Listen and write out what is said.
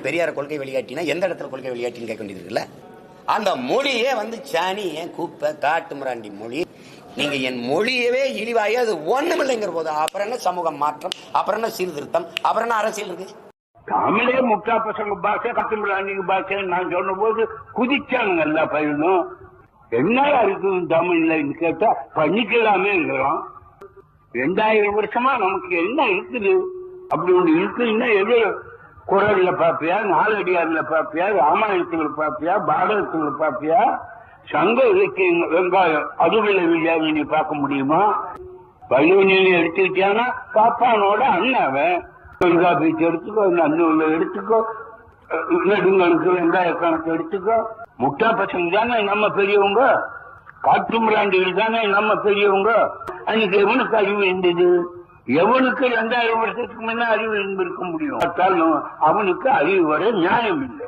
பெரியார கொள்கை வெளியாட்டினா எந்த இடத்துல கொள்கை வெளியாட்டின்னு கேட்க வேண்டியது இருக்குல்ல. அந்த மொழியே சாணி என் குப்பை காட்டு மிராண்டி மொழி. நீங்க என் மொழியவே இழிவாயி அது ஒண்ணுமில்லைங்கிற போது அப்புறம் என்ன சமூக மாற்றம், அப்புறம் என்ன சீர்திருத்தம், அப்புறம் என்ன அரசியல் இருக்கு? தமிழே முட்டா பசங்க பாஷை காட்டு மிராண்டிங்க பாஷை நான் சொன்ன போது குதிச்சானுங்க எல்லா பயிலும். என்னடா இருக்குது தமிழ்ல கேட்டா பண்ணிக்கலாமேங்கிறோம். 2000 வருஷமா நமக்கு என்ன இருக்குது? அப்படி ஒண்ணு இருக்குன்னா எது குரல்ல பாப்பியா, நாலடியார்ல பாப்பியா, ராமாயணத்துல பாப்பியா, பாரதத்துல பாப்பியா, சங்க இலக்கிய வெங்காயம் அதுவில்லை நீ பார்க்க முடியுமா? பழுவனியை எடுத்துக்கிட்டானா பாப்பானோட அண்ணாவன் தொல்காப்பியத்தை எடுத்துக்கோ, நன்னூல எடுத்துக்கோ, நெடுங்கணக்கு வெங்காய கணக்கு எடுத்துக்கோ. முட்டா பசங்க தானே நம்ம பெரியவங்க, காட்டு மிராண்டிகள் தானே நம்ம பெரியவங்க. அன்னைக்கு எவனுக்கு அறிவு இருந்தது? எவனுக்கு 2000 வருஷத்துக்கு முன்ன அறிவு இருந்திருக்க முடியும்? அவனுக்கு அறிவு வர நியாயம் இல்லை.